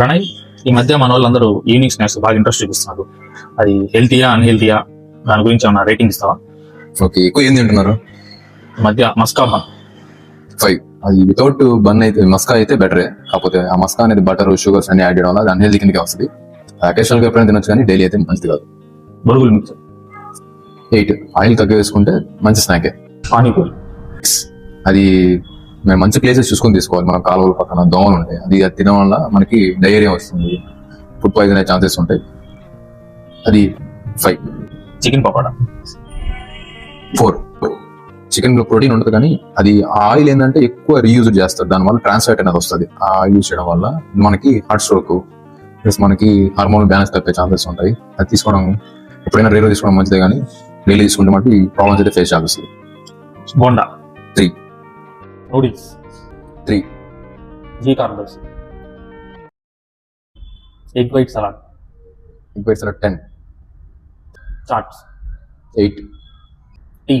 ప్రణయ్, ఈ మధ్య మన వాళ్ళందరూ ఈవినింగ్ స్నాక్స్ బాగా ఇంట్రెస్ట్ చూపిస్తున్నారు. అది హెల్తీయా అన్హెల్తీయా దాని గురించి ఏమన్నా రేటింగ్ ఇస్తావా? ఓకే, ఎక్కువ ఏం తింటున్నారు? మధ్య మస్కా బన్ 5. అది వితౌట్ బన్ అయితే మస్కా అయితే బెటరే. కాకపోతే ఆ మస్కా అనేది బటర్ షుగర్స్ అన్ని యాడ్ చేయడం వల్ల అది అన్హెల్తీ కిందకి వస్తుంది. అకేషనల్ గా ఎప్పుడైనా తినొచ్చు కానీ డైలీ అయితే మంచిది కాదు. బొరుగులు మిక్స్, 8. ఆయిల్ తక్కువ వేసుకుంటే మంచి స్నాకే. పానీపూరి, అది మేము మంచి ప్లేసెస్ చూసుకొని తీసుకోవాలి. మన కాలువల పక్కన దోమలు ఉంటాయి, అది తినడం వల్ల మనకి డయేరియా వస్తుంది, ఫుడ్ పాయిజన్ అయ్యే ఛాన్సెస్ ఉంటాయి. అది 5. చికెన్ పకోడా, 4. చికెన్ లో ప్రోటీన్ ఉంటుంది కానీ అది ఆయిల్ ఏంటంటే ఎక్కువ రీయూజ్ చేస్తారు, దానివల్ల ట్రాన్స్ఫాట్ అనేది వస్తుంది. ఆ ఆయిల్ యూజ్ చేయడం వల్ల మనకి హార్ట్ స్ట్రోక్ ప్లస్ మనకి హార్మోన్ బ్యాలెన్స్ తప్పే ఛాన్సెస్ ఉంటాయి. అది తీసుకోవడం ఎప్పుడైనా రేర్ తీసుకోవడం మంచిదే కానీ డైలీ తీసుకుంటే మనకి ప్రాబ్లమ్స్ అయితే ఫేస్ చేయాల్సి వస్తుంది. బోండా, 3. నూడిల్స్, 3. జీ కార్నర్స్, ఎగ్ వైట్ సలాడ్, ఇంకో 10. చాట్స్, 8. టీ,